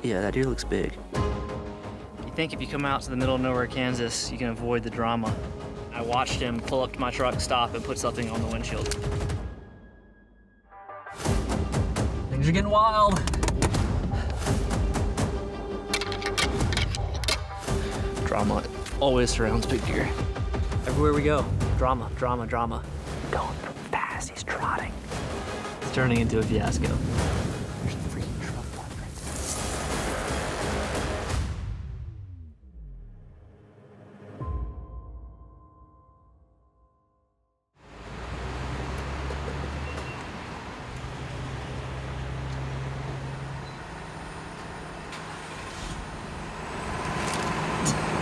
Yeah, that deer looks big. You think if you come out to the middle of nowhere, Kansas, you can avoid the drama. I watched him pull up to my truck, stop, and put something on the windshield. Things are getting wild. Drama always surrounds big deer. Everywhere we go, drama, drama, drama. Going fast, he's trotting. It's turning into a fiasco. There's a freaking truck parked right there.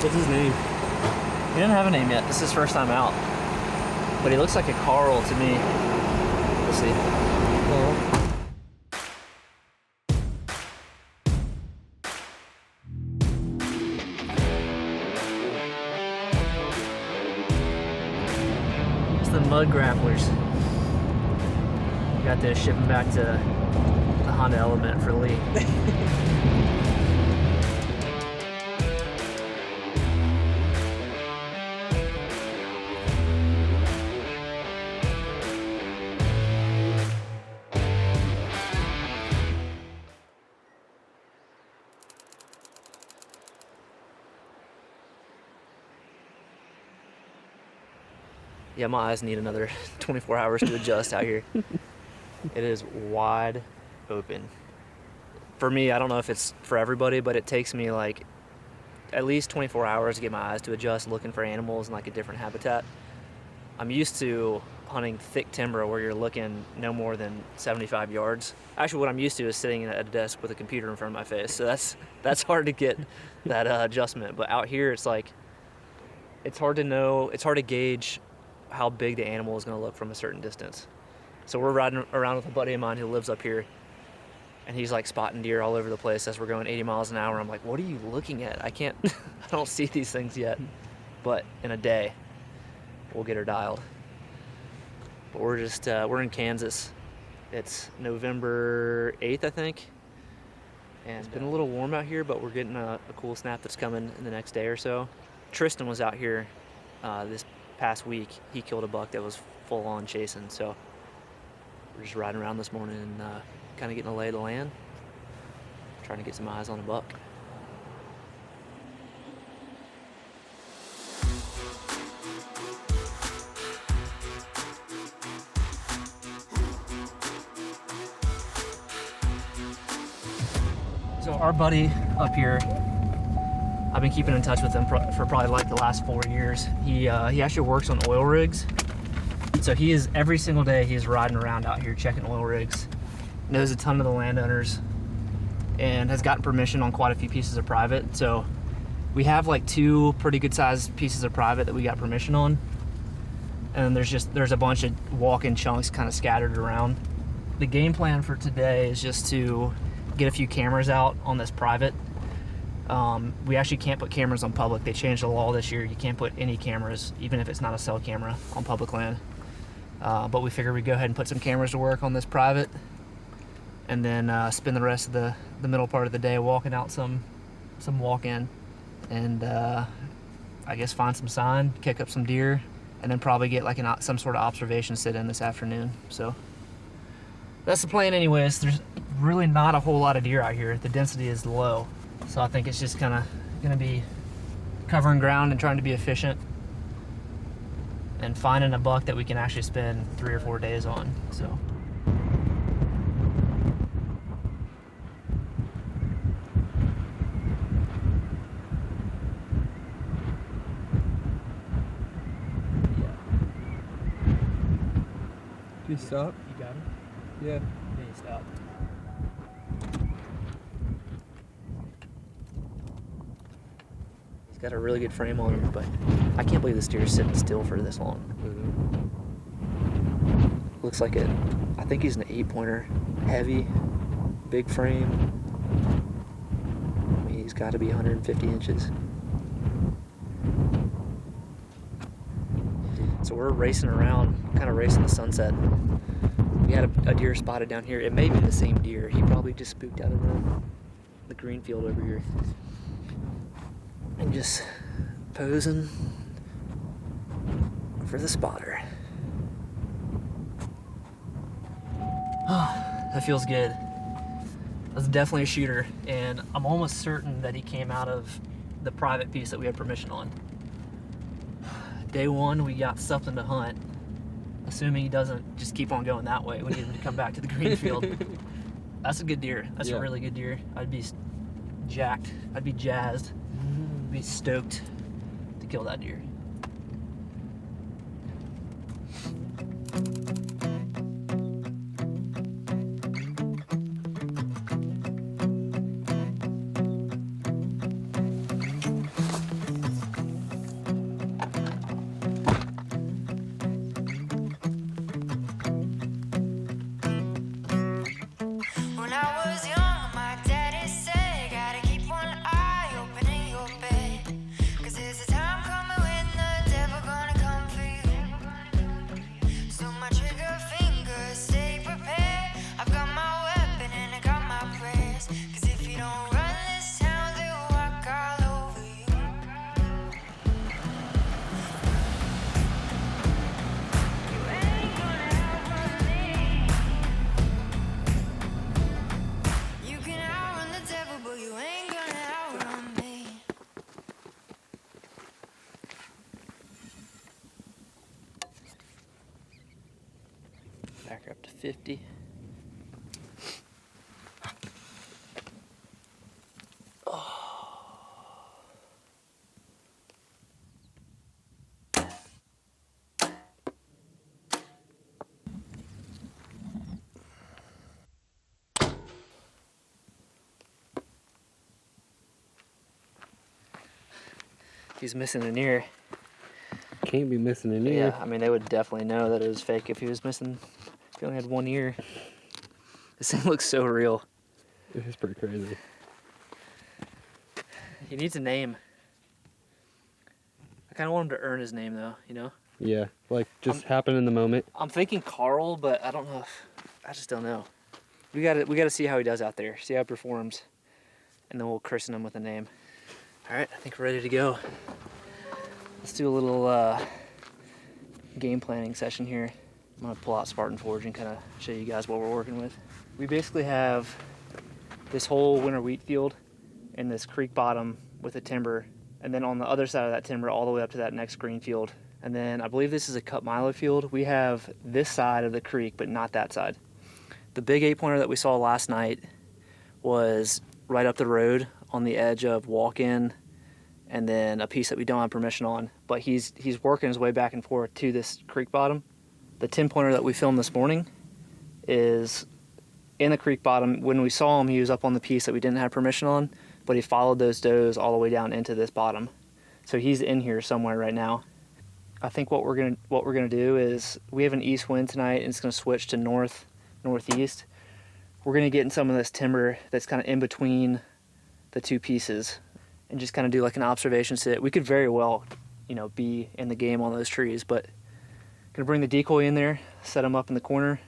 What's his name? He didn't have a name yet. This is his first time out. But he looks like a Carl to me. We'll see. It's the mud grapplers. Got to ship them back to the Honda Element for Lee. Yeah, my eyes need another 24 hours to adjust out here. It is wide open. For me, I don't know if it's for everybody, but it takes me like at least 24 hours to get my eyes to adjust looking for animals in like a different habitat. I'm used to hunting thick timber where you're looking no more than 75 yards. Actually, what I'm used to is sitting at a desk with a computer in front of my face. So that's hard to get that adjustment. But out here, it's like, it's hard to know, it's hard to gauge how big the animal is going to look from a certain distance. So we're riding around with a buddy of mine who lives up here, and he's like spotting deer all over the place as we're going 80 miles an hour. I'm like, what are you looking at? I can't, I don't see these things yet. But in a day, we'll get her dialed. But we're just, we're in Kansas. It's November 8th, I think. And it's been a little warm out here, but we're getting a cool snap that's coming in the next day or so. Tristan was out here this past week. He killed a buck that was full on chasing, so we're just riding around this morning and kind of getting a lay of the land, trying to get some eyes on a buck. So our buddy up here, I've been keeping in touch with him for probably like the last 4 years. He actually works on oil rigs. So he is, every single day he is riding around out here checking oil rigs, knows a ton of the landowners, and has gotten permission on quite a few pieces of private. So we have like 2 pretty good sized pieces of private that we got permission on. And there's a bunch of walk-in chunks kind of scattered around. The game plan for today is just to get a few cameras out on this private. We actually can't put cameras on public. They changed the law this year. You can't put any cameras, even if it's not a cell camera, on public land. But we figured we'd go ahead and put some cameras to work on this private, and then spend the rest of the middle part of the day walking out some walk-in, and I guess find some sign, kick up some deer, and then probably get like some sort of observation sit-in this afternoon. So that's the plan anyways. There's really not a whole lot of deer out here. The density is low. So I think it's just kind of going to be covering ground and trying to be efficient and finding a buck that we can actually spend 3 or 4 days on. So. Did he stop? You got him? Yeah. Yeah, he stopped. Got a really good frame on him, but I can't believe this deer is sitting still for this long. Looks like I think he's an 8-pointer, heavy, big frame. I mean, he's got to be 150 inches. So we're racing around, kind of racing the sunset. We had a deer spotted down here. It may be the same deer. He probably just spooked out of the green field over here and just posing for the spotter. That feels good. That's definitely a shooter, and I'm almost certain that he came out of the private piece that we had permission on. Day one, we got something to hunt. Assuming he doesn't just keep on going that way, we need him to come back to the green field. That's a good deer. That's a really good deer. I'd be jacked. I'd be jazzed. I'd be stoked to kill that deer. Back her up to 50. He's missing an ear. Can't be missing an ear. Yeah, I mean, they would definitely know that it was fake if he was missing, if he only had one ear. This thing looks so real. This is pretty crazy. He needs a name. I kind of want him to earn his name, though, you know? Yeah, like just happen in the moment. I'm thinking Carl, but I don't know. I just don't know. We gotta see how he does out there, see how he performs, and then we'll christen him with a name. All right, I think we're ready to go. Let's do a little game planning session here. I'm gonna pull out Spartan Forge and kind of show you guys what we're working with. We basically have this whole winter wheat field and this creek bottom with a timber, and then on the other side of that timber all the way up to that next green field. And then I believe this is a cut milo field. We have this side of the creek, but not that side. The big 8-pointer that we saw last night was right up the road on the edge of walk-in, and then a piece that we don't have permission on. But he's working his way back and forth to this creek bottom. The 10-pointer that we filmed this morning is in the creek bottom. When we saw him, he was up on the piece that we didn't have permission on, but he followed those does all the way down into this bottom. So he's in here somewhere right now. I think what we're gonna do is, we have an east wind tonight and it's gonna switch to northeast. We're gonna get in some of this timber that's kind of in between the two pieces and just kind of do like an observation sit. We could very well, you know, be in the game on those trees, but gonna bring the decoy in there, set him up in the corner,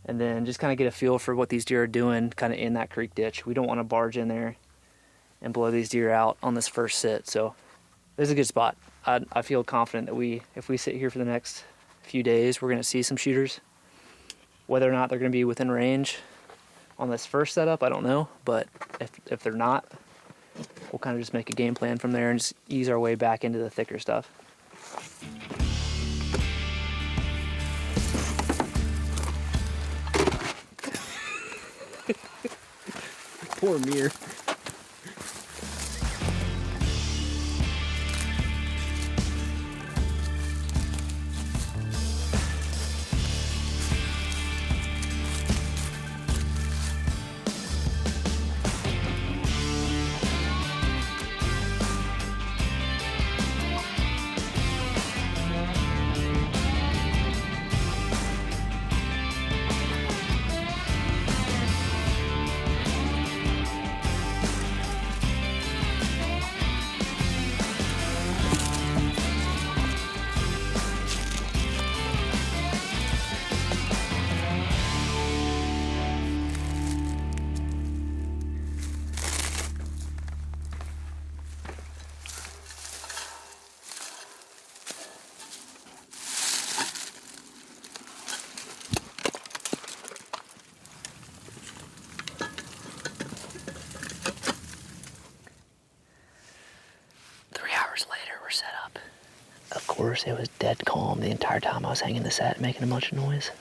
and then just kind of get a feel for what these deer are doing kind of in that creek ditch. We don't want to barge in there and blow these deer out on this first sit. So this is a good spot. I feel confident that if we sit here for the next few days, we're gonna see some shooters. Whether or not they're gonna be within range on this first setup, I don't know, but if they're not, we'll kind of just make a game plan from there and just ease our way back into the thicker stuff. Poor Mir. course, it was dead calm the entire time I was hanging the set, making a bunch of noise.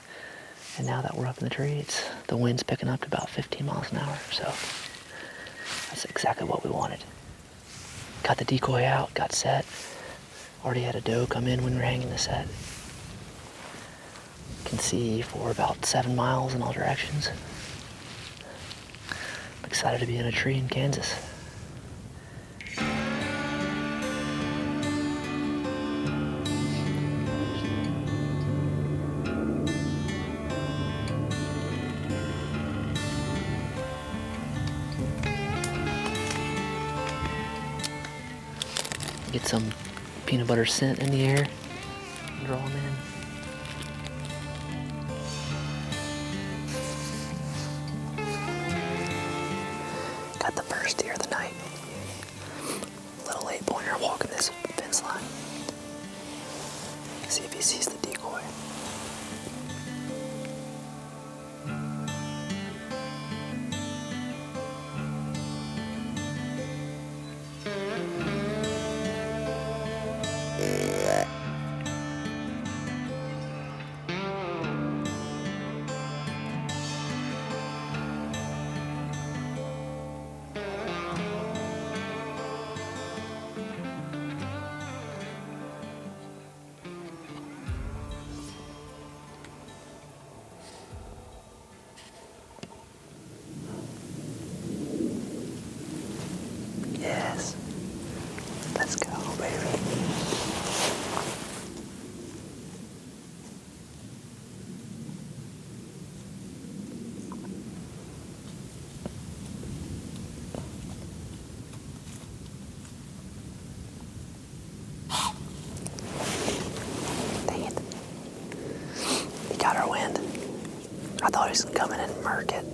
And now that we're up in the tree, the wind's picking up to about 15 miles an hour, so that's exactly what we wanted. Got the decoy out, got set. Already had a doe come in when we were hanging the set. Can see for about 7 miles in all directions. I'm excited to be in a tree in Kansas. Get some peanut butter scent in the air, draw them in. Got the first deer of the night. Little 8-pointer walking this fence line. See if he sees the decoy. Yes. Let's go, baby. Dang it. He got our wind. I thought he was gonna come in and murk it.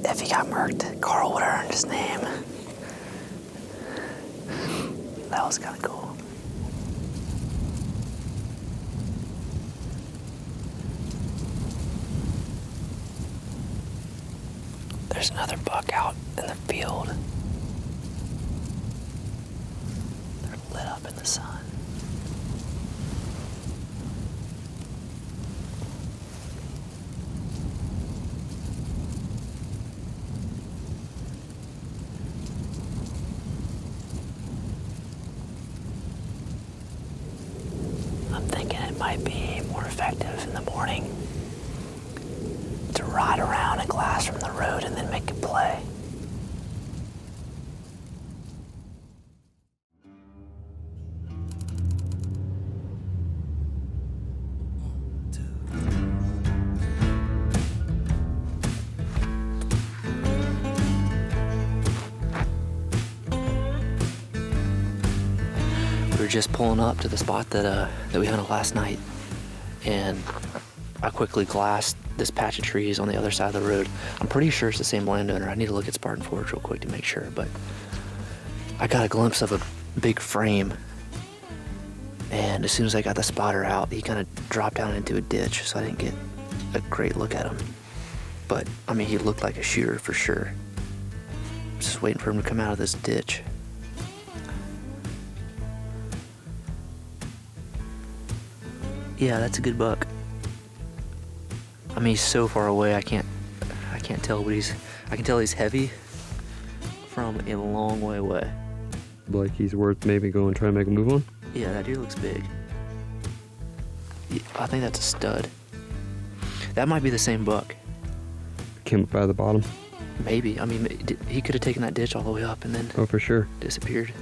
If he got murked, Carl would have earned his name. That was kind of cool. There's another buck out in the field. They're lit up in the sun. I'm thinking it might be more effective in the morning to ride around and glass from the road and then make a play. We were just pulling up to the spot that we hunted last night, and I quickly glassed this patch of trees on the other side of the road. I'm pretty sure it's the same landowner. I need to look at Spartan Forge real quick to make sure, but I got a glimpse of a big frame, and as soon as I got the spotter out, he kind of dropped down into a ditch, so I didn't get a great look at him. But, I mean, he looked like a shooter for sure. Just waiting for him to come out of this ditch. Yeah, that's a good buck. I mean, he's so far away, I can't tell, but I can tell he's heavy from a long way away. Like he's worth maybe going and try to make a move on? Yeah, that deer looks big. Yeah, I think that's a stud. That might be the same buck. Came up out of the bottom? Maybe. I mean, he could have taken that ditch all the way up and then Oh, for sure. disappeared.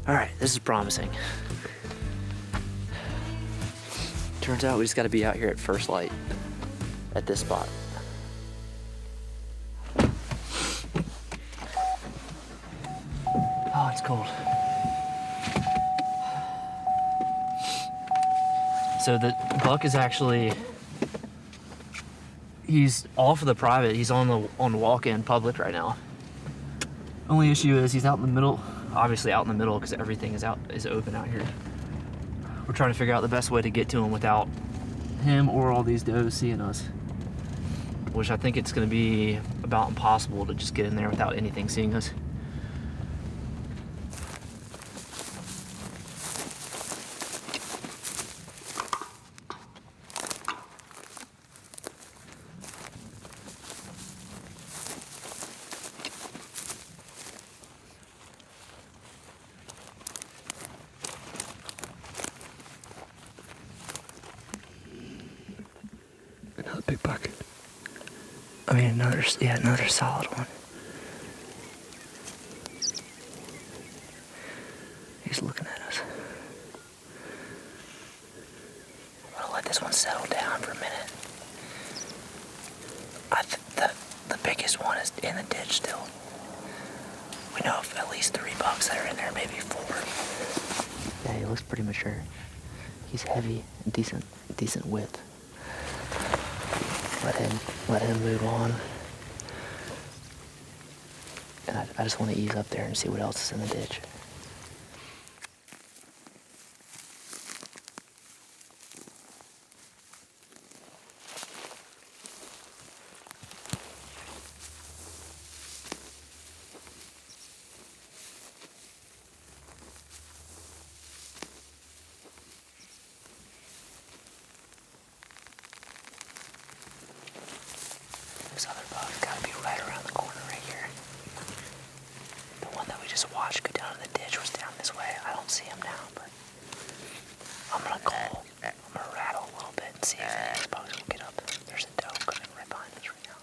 All right, this is promising. Turns out we just got to be out here at first light at this spot. Oh, it's cold. So the buck is actually, he's off of the private. He's on walk-in public right now. Only issue is he's out in the middle, obviously out in the middle because everything is open out here. We're trying to figure out the best way to get to him without him or all these does seeing us. Which I think it's gonna be about impossible to just get in there without anything seeing us. Another big buck. I mean, another solid one. He's looking at us. I'm gonna let this one settle down for a minute. I think the biggest one is in the ditch still. We know of at least 3 bucks that are in there, maybe 4. Yeah, he looks pretty mature. He's heavy and decent width. Let him move on. And I just want to ease up there and see what else is in the ditch. This other buck's gotta be right around the corner right here. The one that we just watched go down in the ditch was down this way. I don't see him now, but I'm gonna call. I'm gonna rattle a little bit and see if the next bucks will get up. There's a doe coming right behind us right now.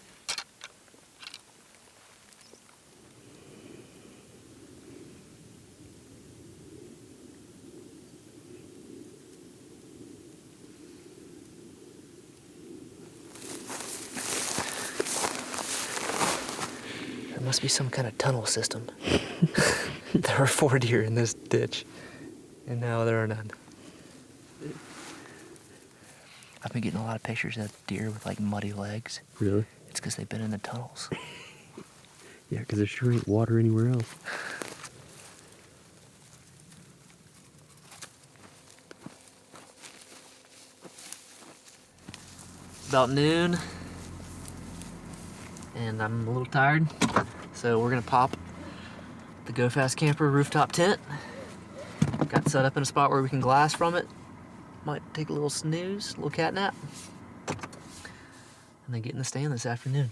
There must be some kind of tunnel system. There are 4 deer in this ditch, and now there are none. I've been getting a lot of pictures of deer with like muddy legs. Really? It's because they've been in the tunnels. Yeah, because there sure ain't water anywhere else. About noon, and I'm a little tired, so we're gonna pop the Go Fast Camper rooftop tent. Got set up in a spot where we can glass from it. Might take a little snooze, a little cat nap, and then get in the stand this afternoon.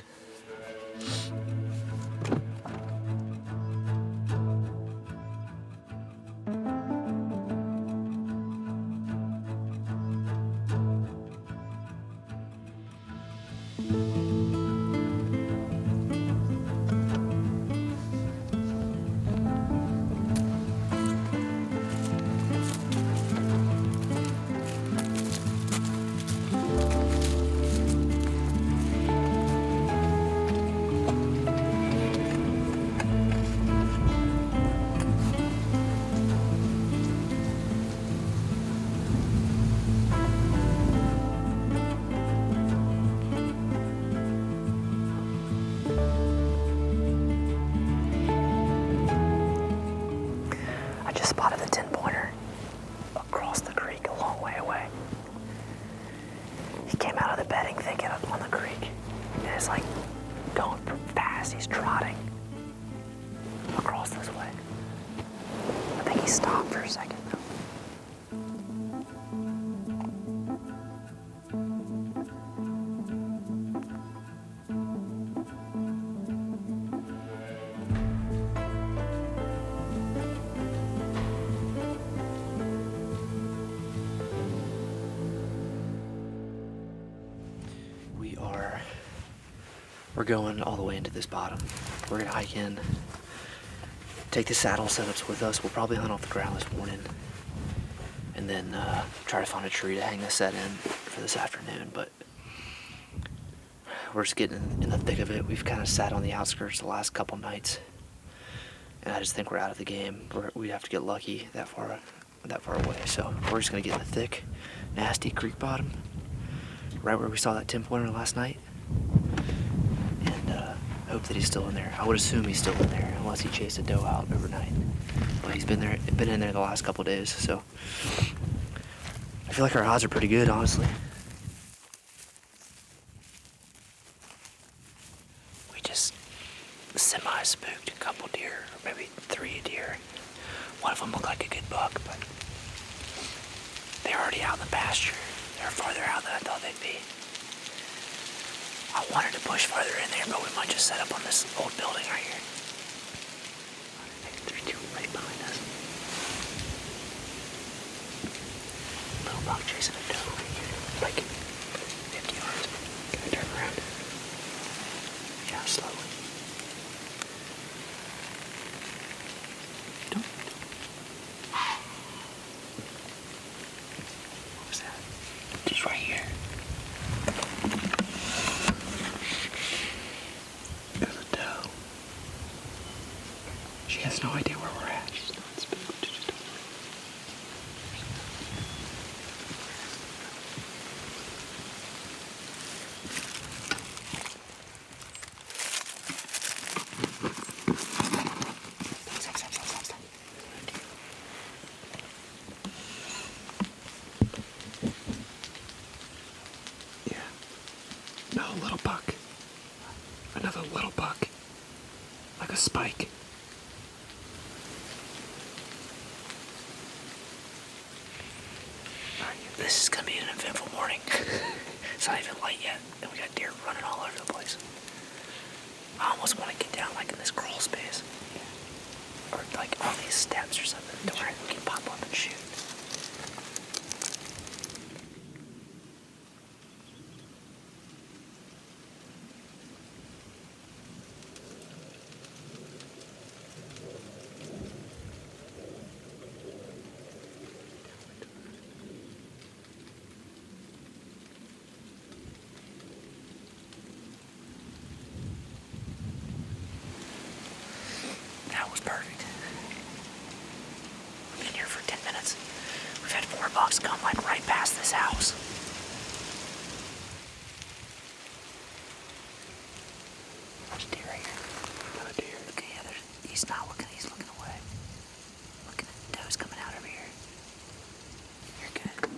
Spotted the 10-pointer across the creek a long way away. He came out of the bedding thicket up on the creek, and it's like going fast. He's trotting across this way. I think he stopped for a second though. We're going all the way into this bottom. We're gonna hike in, take the saddle setups with us. We'll probably hunt off the ground this morning, and then try to find a tree to hang the set in for this afternoon. But we're just getting in the thick of it. We've kind of sat on the outskirts the last couple nights, and I just think we're out of the game. We have to get lucky that far away. So we're just gonna get in the thick, nasty creek bottom, right where we saw that 10-pointer last night. Hope that he's still in there. I would assume he's still in there unless he chased a doe out overnight. But he's been in there the last couple days, so I feel like our odds are pretty good, honestly. We just semi-spooked a couple deer, or maybe 3 deer. One of them looked like a good buck, but they're already out in the pasture. They're farther out than I thought they'd be. I wanted to push farther in there, but we might just set up on this old building right here. There's 2 right behind us. Little buck chasing a doe right here, like 50 yards. This is gonna be an eventful morning. It's not even light yet, and we got deer running all over the place. I almost want to get down like in this crawl space. Or like on these steps or something to where we can pop up and shoot. That was perfect. We've been here for 10 minutes. We've had 4 bucks come like right past this house. There's deer right here. Oh, deer. Okay, yeah, he's not looking, he's looking away. Looking at the does coming out over here. You're good.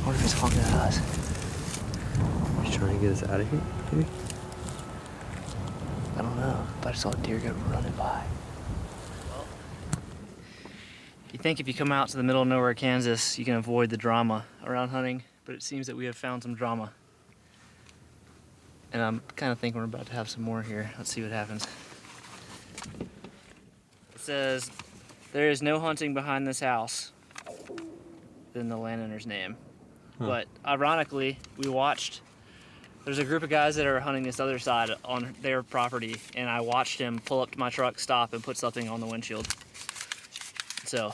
What if he's honking at us? He's trying to get us out of here, maybe? I don't know, but I saw a deer go running by. You think if you come out to the middle of nowhere, Kansas, you can avoid the drama around hunting, but it seems that we have found some drama. And I'm kind of thinking we're about to have some more here. Let's see what happens. It says, there is no hunting behind this house. Then the landowner's name. But ironically, we watched, there's a group of guys that are hunting this other side on their property, and I watched him pull up to my truck, stop, and put something on the windshield. So, I'm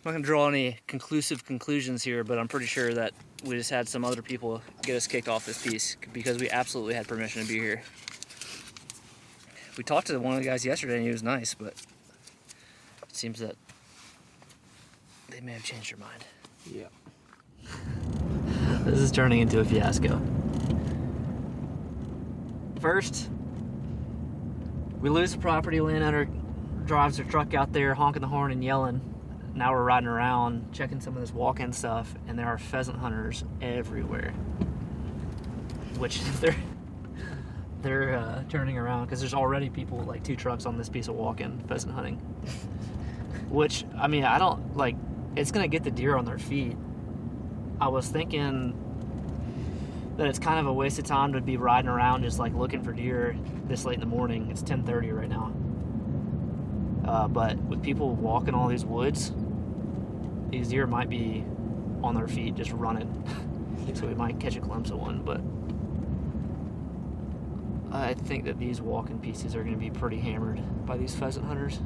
not gonna draw any conclusive conclusions here, but I'm pretty sure that we just had some other people get us kicked off this piece because we absolutely had permission to be here. We talked to one of the guys yesterday and he was nice, but it seems that they may have changed their mind. Yeah. This is turning into a fiasco. First, we lose the property, landowner drives their truck out there honking the horn and yelling. Now we're riding around checking some of this walk-in stuff, and there are pheasant hunters everywhere. Which they're turning around because there's already people with like 2 trucks on this piece of walk-in pheasant hunting. Which, I mean, I don't like, it's gonna get the deer on their feet. I was thinking that it's kind of a waste of time to be riding around just like looking for deer this late in the morning. It's 10:30 right now. But with people walking all these woods, these deer might be on their feet just running. So we might catch a glimpse of one, but I think that these walking pieces are going to be pretty hammered by these pheasant hunters.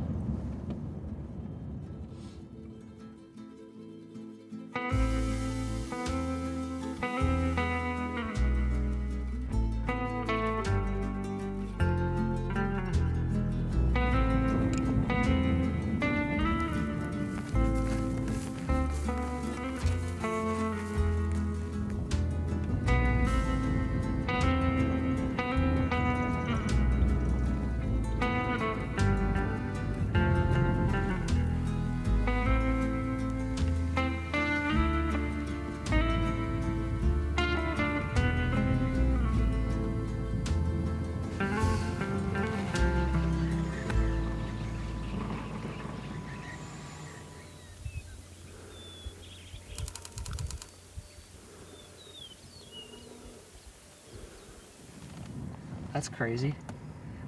That's crazy.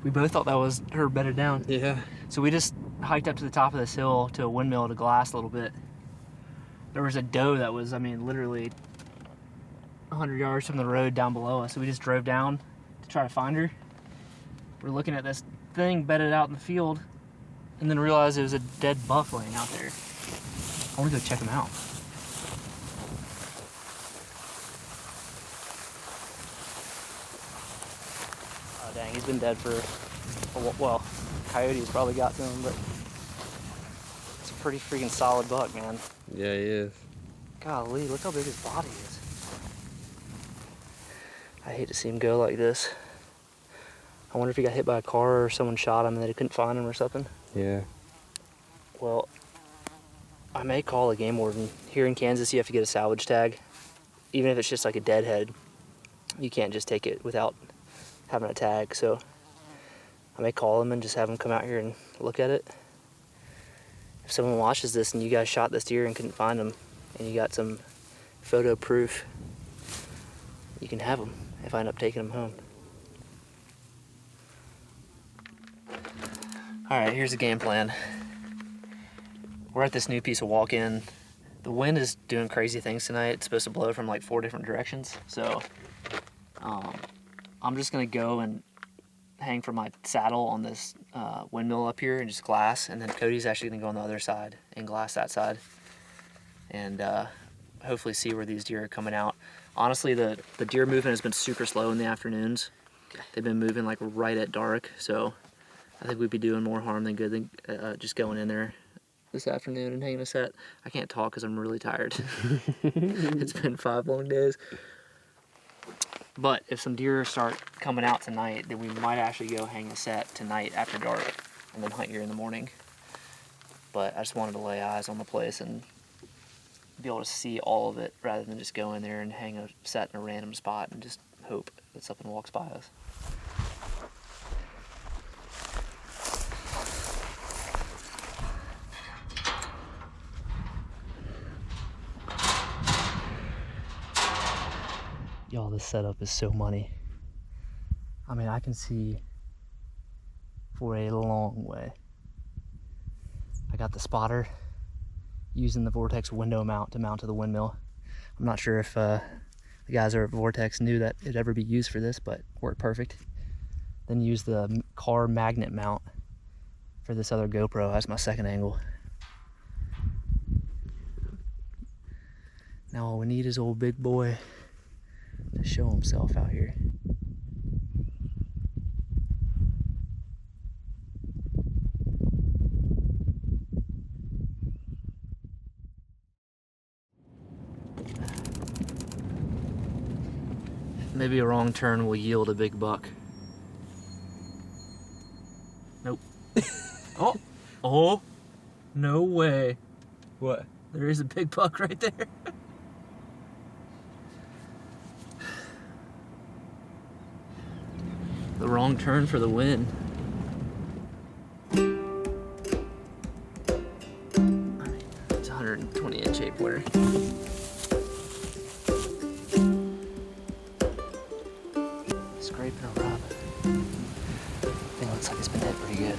We both thought that was her bedded down. Yeah. So we just hiked up to the top of this hill to a windmill to glass a little bit. There was a doe that was, I mean, literally 100 yards from the road down below us. So we just drove down to try to find her. We're looking at this thing bedded out in the field and then realized it was a dead buck laying out there. I want to go check him out. Oh dang, he's been dead for, well, coyotes probably got to him, but it's a pretty freaking solid buck, man. Yeah, he is. Golly, look how big his body is. I hate to see him go like this. I wonder if he got hit by a car or someone shot him and they couldn't find him or something. Yeah. Well, I may call a game warden. Here in Kansas, you have to get a salvage tag. Even if it's just like a dead head, you can't just take it without having a tag. So I may call them and just have them come out here and look at it. If someone watches this and you guys shot this deer and couldn't find him, and you got some photo proof, you can have him if I end up taking him home. All right, here's the game plan. We're at this new piece of walk-in. The wind is doing crazy things tonight. It's supposed to blow from like 4 different directions. So I'm just gonna go and hang from my saddle on this windmill up here and just glass. And then Cody's actually gonna go on the other side and glass that side. And hopefully see where these deer are coming out. Honestly, the deer movement has been super slow in the afternoons. They've been moving like right at dark. So I think we'd be doing more harm than good than just going in there this afternoon and hanging a set. I can't talk because I'm really tired. It's been 5 long days. But if some deer start coming out tonight, then we might actually go hang a set tonight after dark and then hunt here in the morning. But I just wanted to lay eyes on the place and be able to see all of it rather than just go in there and hang a set in a random spot and just hope that something walks by us. Y'all, this setup is so money. I mean, I can see for a long way. I got the spotter using the Vortex window mount to mount to the windmill. I'm not sure if the guys over at Vortex knew that it'd ever be used for this, but worked perfect. Then use the car magnet mount for this other GoPro as my second angle. Now all we need is old big boy to show himself out here. Maybe a wrong turn will yield a big buck. Nope. Oh, oh, no way. What? There is a big buck right there. The wrong turn for the win. I mean, it's 120-inch 8-pointer. Scraping a rub. Thing looks like it's been hit pretty good.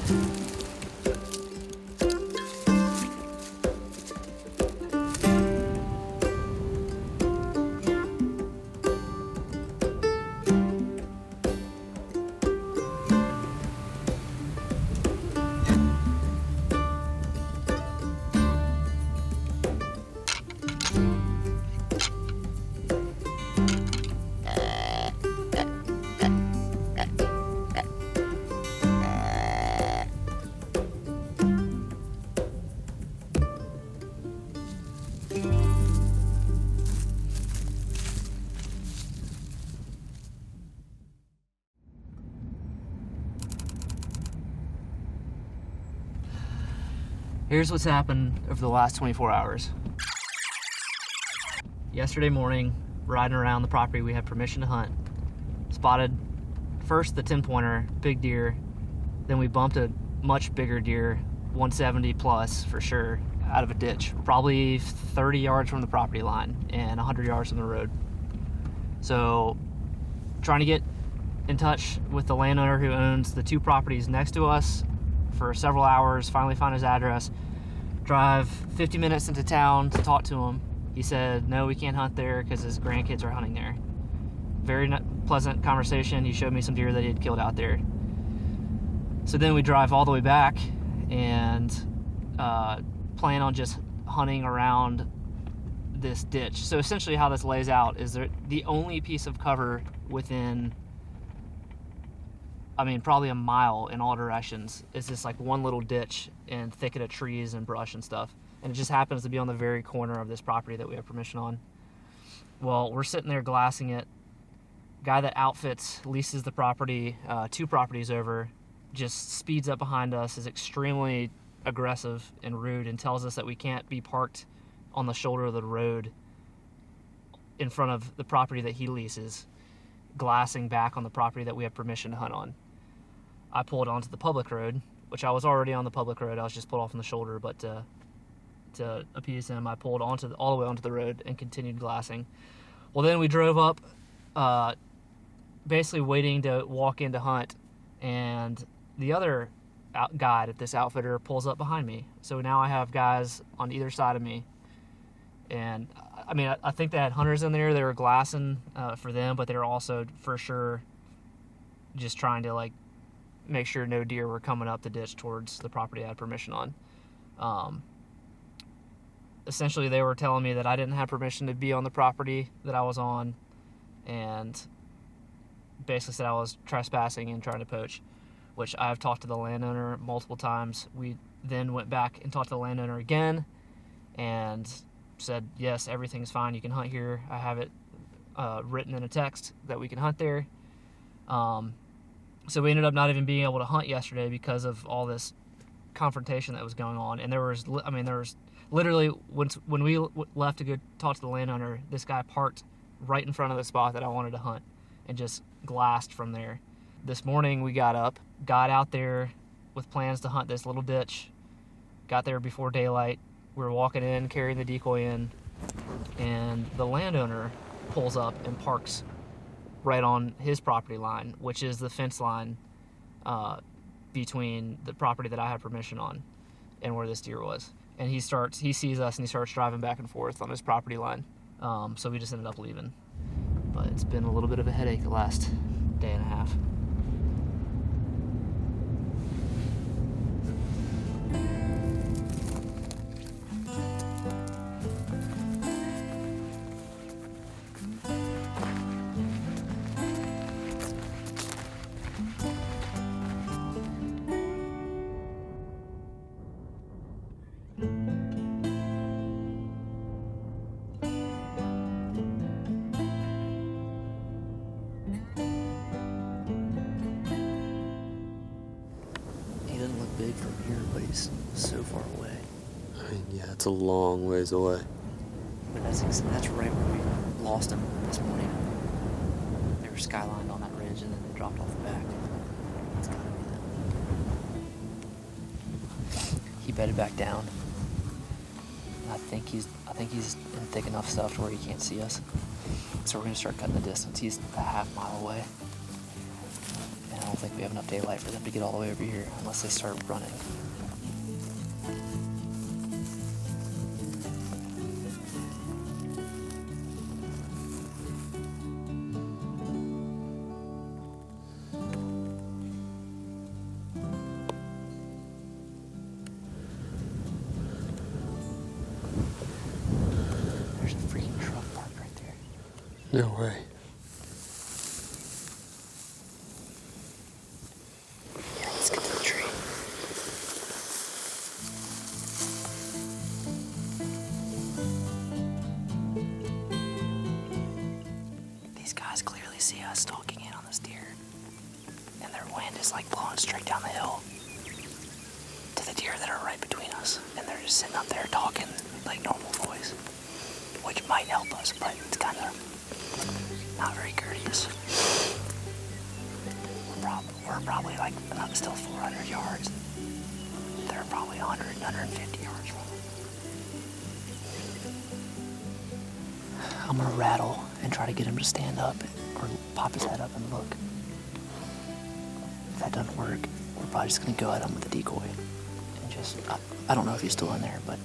Here's what's happened over the last 24 hours. Yesterday morning, riding around the property we had permission to hunt, spotted first the 10-pointer, big deer, then we bumped a much bigger deer, 170 plus for sure, out of a ditch, probably 30 yards from the property line and 100 yards from the road. So trying to get in touch with the landowner who owns the 2 properties next to us for several hours, finally found his address, drive 50 minutes into town to talk to him. He said, no, we can't hunt there because his grandkids are hunting there. Very pleasant conversation. He showed me some deer that he had killed out there. So then we drive all the way back and plan on just hunting around this ditch. So essentially how this lays out is the only piece of cover within, I mean, probably a mile in all directions is this like one little ditch and thicket of trees and brush and stuff. And it just happens to be on the very corner of this property that we have permission on. Well, we're sitting there glassing it. Guy that outfits, leases the property, 2 properties over, just speeds up behind us, is extremely aggressive and rude, and tells us that we can't be parked on the shoulder of the road in front of the property that he leases, glassing back on the property that we have permission to hunt on. I pulled onto the public road, which I was already on the public road. I was just pulled off on the shoulder, but to appease him, I pulled all the way onto the road and continued glassing. Well, then we drove up, basically waiting to walk in to hunt, and the other guide at this outfitter pulls up behind me. So now I have guys on either side of me. And I mean, I think they had hunters in there. They were glassing for them, but they were also for sure just trying to like make sure no deer were coming up the ditch towards the property I had permission on. Essentially, they were telling me that I didn't have permission to be on the property that I was on, and basically said I was trespassing and trying to poach, which I've talked to the landowner multiple times. We then went back and talked to the landowner again and said, yes, everything's fine, you can hunt here. I have it written in a text that we can hunt there. So we ended up not even being able to hunt yesterday because of all this confrontation that was going on. And there was literally, when we left to go talk to the landowner, this guy parked right in front of the spot that I wanted to hunt and just glassed from there. This morning we got up, got out there with plans to hunt this little ditch, got there before daylight. We were walking in, carrying the decoy in, and the landowner pulls up and parks right on his property line, which is the fence line between the property that I had permission on and where this deer was. And he sees us and he starts driving back and forth on his property line. So we just ended up leaving. But it's been a little bit of a headache the last day and a half. Big from here, but he's so far away. I mean, yeah, it's a long ways away. But that's right where we lost him this morning. They were skylined on that ridge and then they dropped off the back. That's gotta be them. He bedded back down. I think he's in thick enough stuff to where he can't see us. So we're gonna start cutting the distance. He's a half mile away. I don't think we have enough daylight for them to get all the way over here unless they start running. There's a freaking truck parked right there. No way. See us stalking in on this deer, and their wind is like blowing straight down the hill to the deer that are right between us, and they're just sitting up there talking like normal voice, which might help us, but it's kind of not very courteous. We're probably like still 400 yards. They're probably 100, 150 yards from them. I'm gonna rattle and try to get him to stand up or pop his head up and look. that doesn't work, we're probably just gonna go at him with a decoy. And just, I don't know if he's still in there, but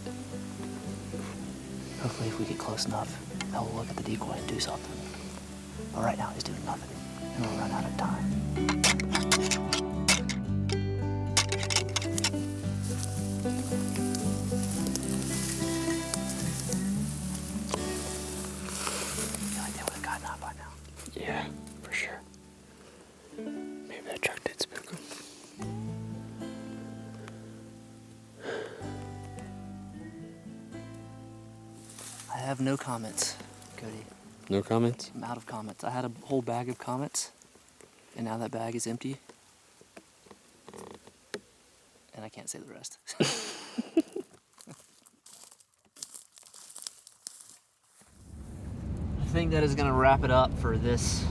hopefully if we get close enough, he'll look at the decoy and do something. But right now he's doing nothing, and we'll run out of time. Yeah, for sure. Maybe that truck did spook him. I have no comments, Cody. No comments? I'm out of comments. I had a whole bag of comments, and now that bag is empty. And I can't say the rest. I think that is going to wrap it up for this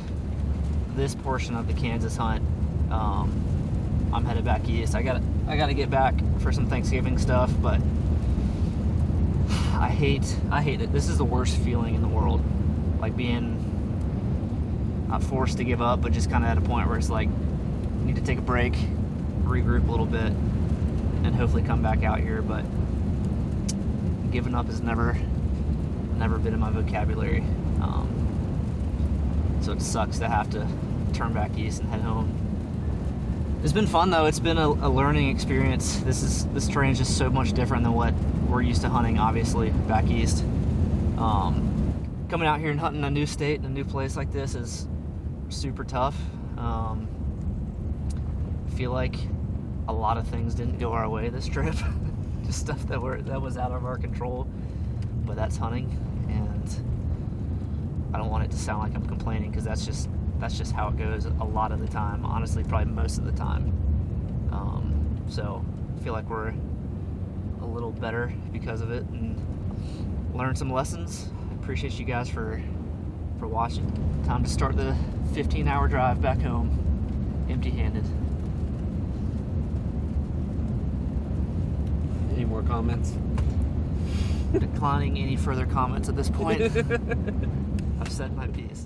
portion of the Kansas hunt. I'm headed back east. I gotta get back for some Thanksgiving stuff, but I hate it. This is the worst feeling in the world. Like being not forced to give up, but just kind of at a point where it's like you need to take a break, regroup a little bit, and hopefully come back out here. But giving up has never been in my vocabulary. So it sucks to have to turn back east and head home. It's been fun though. It's been a learning experience. This terrain is just so much different than what we're used to hunting, obviously, back east. Coming out here and hunting a new state and a new place like this is super tough. I feel like a lot of things didn't go our way this trip. Just stuff that was out of our control. But that's hunting, and I don't want it to sound like I'm complaining, because that's just how it goes a lot of the time. Honestly, probably most of the time. So I feel like we're a little better because of it, and learned some lessons. I appreciate you guys for watching. Time to start the 15-hour drive back home, empty-handed. Any more comments? Declining any further comments at this point. I've said my piece.